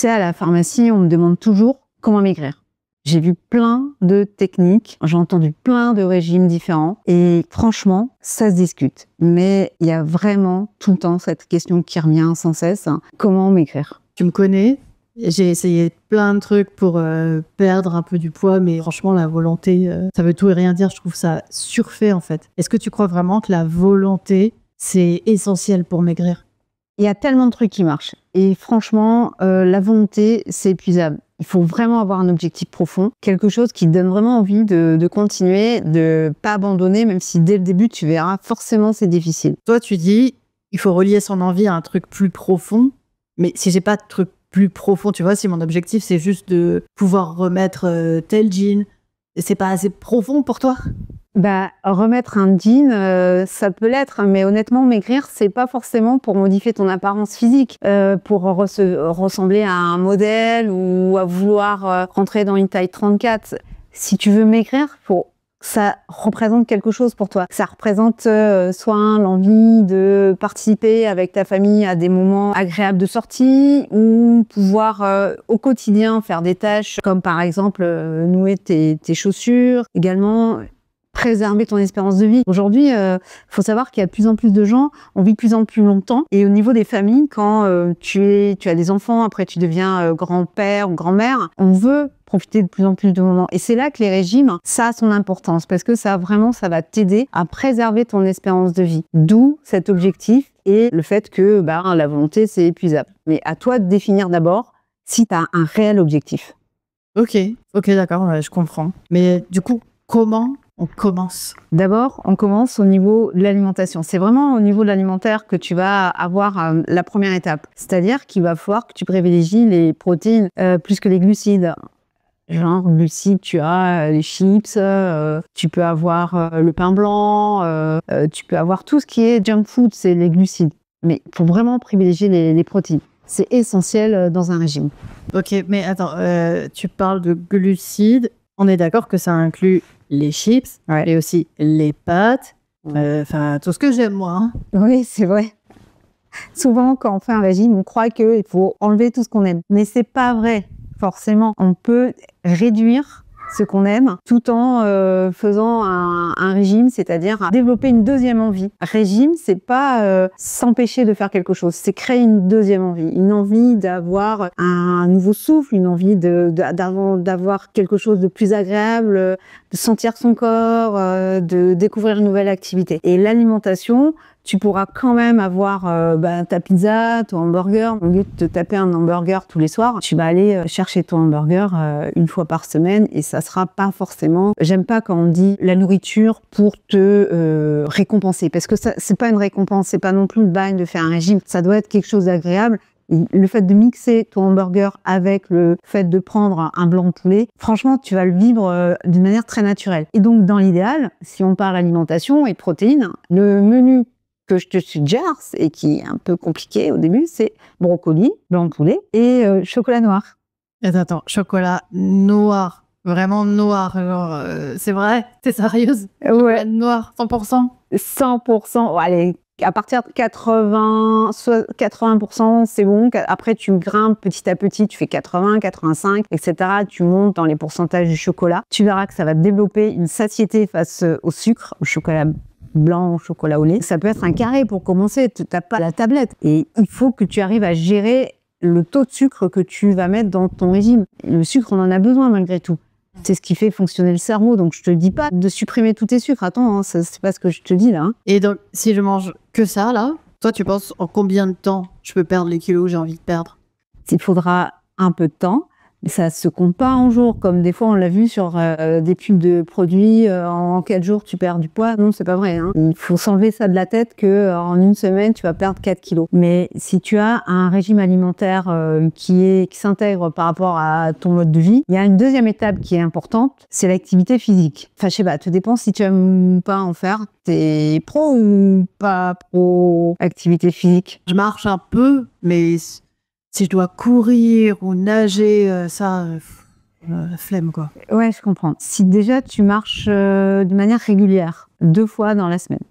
sais, à la pharmacie, on me demande toujours comment maigrir. J'ai vu plein de techniques, j'ai entendu plein de régimes différents et franchement, ça se discute. Mais il y a vraiment tout le temps cette question qui revient sans cesse, hein, comment maigrir? Tu me connais, j'ai essayé plein de trucs pour perdre un peu du poids, mais franchement, la volonté, ça veut tout et rien dire. Je trouve ça surfait en fait. Est-ce que tu crois vraiment que la volonté, c'est essentiel pour maigrir? Il y a tellement de trucs qui marchent. Et franchement, la volonté, c'est épuisable. Il faut vraiment avoir un objectif profond, quelque chose qui te donne vraiment envie de continuer, de pas abandonner, même si dès le début, tu verras, forcément, c'est difficile. Toi, tu dis, il faut relier son envie à un truc plus profond. Mais si j'ai pas de truc plus profond, tu vois, si mon objectif, c'est juste de pouvoir remettre tel jean, c'est pas assez profond pour toi? Bah, remettre un jean, ça peut l'être, mais honnêtement, maigrir, c'est pas forcément pour modifier ton apparence physique, pour ressembler à un modèle ou à vouloir rentrer dans une taille 34. Si tu veux maigrir, ça représente quelque chose pour toi. Ça représente soit l'envie de participer avec ta famille à des moments agréables de sortie ou pouvoir au quotidien faire des tâches comme par exemple nouer tes chaussures. Également, préserver ton espérance de vie. Aujourd'hui, faut savoir qu'il y a de plus en plus de gens, on vit de plus en plus longtemps. Et au niveau des familles, quand tu as des enfants, après tu deviens grand-père ou grand-mère, on veut profiter de plus en plus de moments. Et c'est là que les régimes, ça a son importance, parce que ça va t'aider à préserver ton espérance de vie. D'où cet objectif et le fait que la volonté, c'est épuisable. Mais à toi de définir d'abord si tu as un réel objectif. Ok, d'accord, ouais, je comprends. Mais du coup, comment on commence? D'abord, on commence au niveau de l'alimentation. C'est vraiment au niveau de l'alimentaire que tu vas avoir la première étape. C'est-à-dire qu'il va falloir que tu privilégies les protéines plus que les glucides. Genre, glucides, tu as les chips, tu peux avoir le pain blanc, tu peux avoir tout ce qui est junk food, c'est les glucides. Mais il faut vraiment privilégier les protéines. C'est essentiel dans un régime. Ok, mais attends, tu parles de glucides. On est d'accord que ça inclut les chips, Ouais. mais aussi les pâtes, enfin tout ce que j'aime moi. Hein. Oui, c'est vrai. Souvent, quand on fait un régime, on croit qu'il faut enlever tout ce qu'on aime. Mais c'est pas vrai, forcément. On peut réduire ce qu'on aime tout en faisant un régime, c'est-à-dire développer une deuxième envie. Régime, c'est pas s'empêcher de faire quelque chose, c'est créer une deuxième envie. Une envie d'avoir un nouveau souffle, une envie d'avoir quelque chose de plus agréable, de sentir son corps, de découvrir une nouvelle activité. Et l'alimentation, tu pourras quand même avoir ta pizza, ton hamburger. Au lieu de te taper un hamburger tous les soirs, tu vas aller chercher ton hamburger une fois par semaine et ça sera pas forcément... J'aime pas quand on dit la nourriture pour te récompenser parce que ça, c'est pas une récompense, c'est pas non plus le bagne de faire un régime. Ça doit être quelque chose d'agréable. Le fait de mixer ton hamburger avec le fait de prendre un blanc de poulet, franchement, tu vas le vivre d'une manière très naturelle. Et donc, dans l'idéal, si on parle alimentation et protéines, le menu que je te suggère, et qui est un peu compliqué au début, c'est brocoli, blanc de poulet et chocolat noir. Attends, chocolat noir, vraiment noir, genre, c'est vrai? T'es sérieuse? Ouais. Chocolat noir, 100%? 100%, oh, allez, à partir de 80%, c'est bon. Après, tu grimpes petit à petit, tu fais 80, 85, etc. Tu montes dans les pourcentages du chocolat. Tu verras que ça va développer une satiété face au sucre, au chocolat blanc, au chocolat au lait. Ça peut être un carré pour commencer, tu n'as pas la tablette. Et il faut que tu arrives à gérer le taux de sucre que tu vas mettre dans ton régime. Le sucre, on en a besoin malgré tout. C'est ce qui fait fonctionner le cerveau. Donc, je te dis pas de supprimer tous tes sucres. Attends, hein, c'est pas ce que je te dis là. Hein. Et donc, si je mange que ça, là, toi, tu penses en combien de temps je peux perdre les kilos que j'ai envie de perdre? Il faudra un peu de temps. Mais ça se compte pas en jours, comme des fois on l'a vu sur des pubs de produits, en 4 jours tu perds du poids. Non, c'est pas vrai. Hein. Il faut s'enlever ça de la tête que en une semaine tu vas perdre 4 kilos. Mais si tu as un régime alimentaire qui s'intègre par rapport à ton mode de vie, il y a une deuxième étape qui est importante, c'est l'activité physique. Enfin, je sais pas, tout dépend si tu aimes pas en faire. T'es pro ou pas pro activité physique? Je marche un peu, mais... Si je dois courir ou nager, flemme, quoi. Ouais, je comprends. Si déjà tu marches de manière régulière, 2 fois dans la semaine,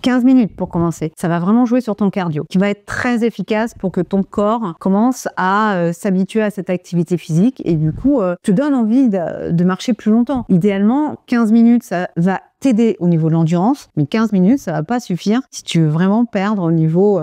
15 minutes pour commencer. Ça va vraiment jouer sur ton cardio, qui va être très efficace pour que ton corps commence à s'habituer à cette activité physique et du coup, te donne envie de marcher plus longtemps. Idéalement, 15 minutes, ça va t'aider au niveau de l'endurance, mais 15 minutes, ça va pas suffire si tu veux vraiment perdre au niveau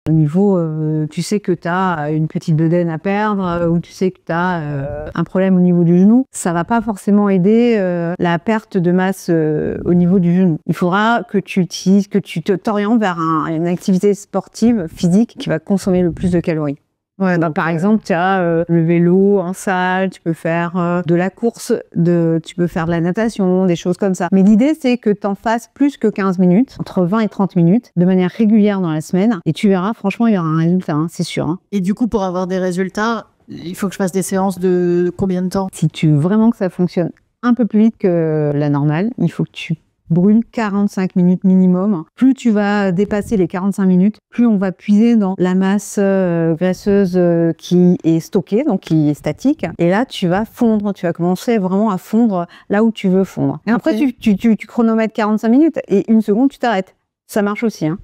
au niveau, tu sais que tu as une petite bedaine à perdre ou tu sais que tu as un problème au niveau du genou, ça va pas forcément aider la perte de masse au niveau du genou. Il faudra que tu utilises, que tu t'orientes vers une activité sportive, physique, qui va consommer le plus de calories. Ouais, donc par exemple, tu as le vélo en salle, tu peux faire de la course, tu peux faire de la natation, des choses comme ça. Mais l'idée, c'est que tu en fasses plus que 15 minutes, entre 20 et 30 minutes, de manière régulière dans la semaine. Et tu verras, franchement, il y aura un résultat, hein, c'est sûr. Hein. Et du coup, pour avoir des résultats, il faut que je fasse des séances de combien de temps? Si tu veux vraiment que ça fonctionne un peu plus vite que la normale, il faut que tu brûle 45 minutes minimum. Plus tu vas dépasser les 45 minutes, plus on va puiser dans la masse graisseuse qui est stockée, donc qui est statique. Et là, tu vas fondre, tu vas commencer vraiment à fondre là où tu veux fondre. Et après, tu chronomètres 45 minutes et une seconde, tu t'arrêtes. Ça marche aussi. Hein.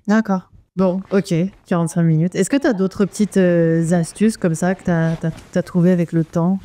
D'accord. Bon, ok, 45 minutes. Est-ce que tu as d'autres petites astuces comme ça que tu as trouvées avec le temps?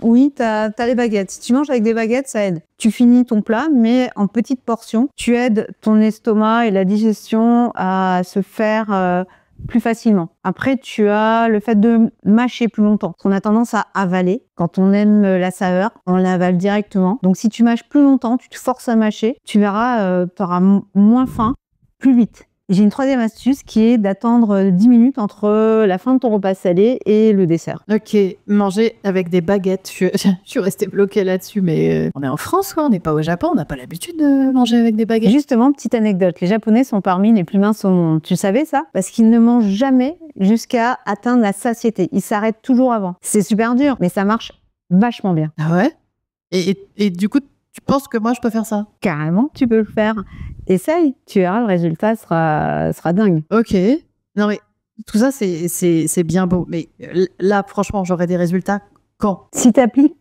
Oui, tu as les baguettes. Si tu manges avec des baguettes, ça aide. Tu finis ton plat, mais en petites portions. Tu aides ton estomac et la digestion à se faire plus facilement. Après, tu as le fait de mâcher plus longtemps. On a tendance à avaler. Quand on aime la saveur, on l'avale directement. Donc, si tu mâches plus longtemps, tu te forces à mâcher, tu verras, tu auras moins faim plus vite. J'ai une troisième astuce qui est d'attendre 10 minutes entre la fin de ton repas salé et le dessert. Ok, manger avec des baguettes. Je suis restée bloquée là-dessus, mais on est en France, quoi. On n'est pas au Japon, on n'a pas l'habitude de manger avec des baguettes. Justement, petite anecdote, les Japonais sont parmi les plus minces au monde. Tu savais ça? Parce qu'ils ne mangent jamais jusqu'à atteindre la satiété. Ils s'arrêtent toujours avant. C'est super dur, mais ça marche vachement bien. Ah ouais? Et du coup, tu penses que moi, je peux faire ça? Carrément, tu peux le faire. Essaye, tu verras, le résultat sera dingue. Ok. Non, mais tout ça, c'est bien beau. Mais là, franchement, j'aurai des résultats quand? Si tu appliques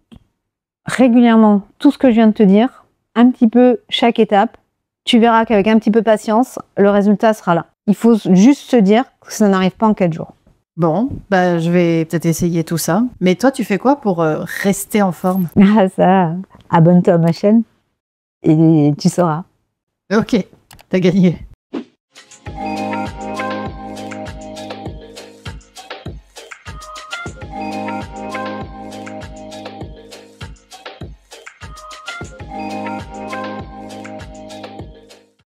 régulièrement tout ce que je viens de te dire, un petit peu chaque étape, tu verras qu'avec un petit peu de patience, le résultat sera là. Il faut juste se dire que ça n'arrive pas en 4 jours. Bon, bah, je vais peut-être essayer tout ça. Mais toi, tu fais quoi pour rester en forme? Ah ça, abonne-toi à ma chaîne et tu sauras. Ok, t'as gagné.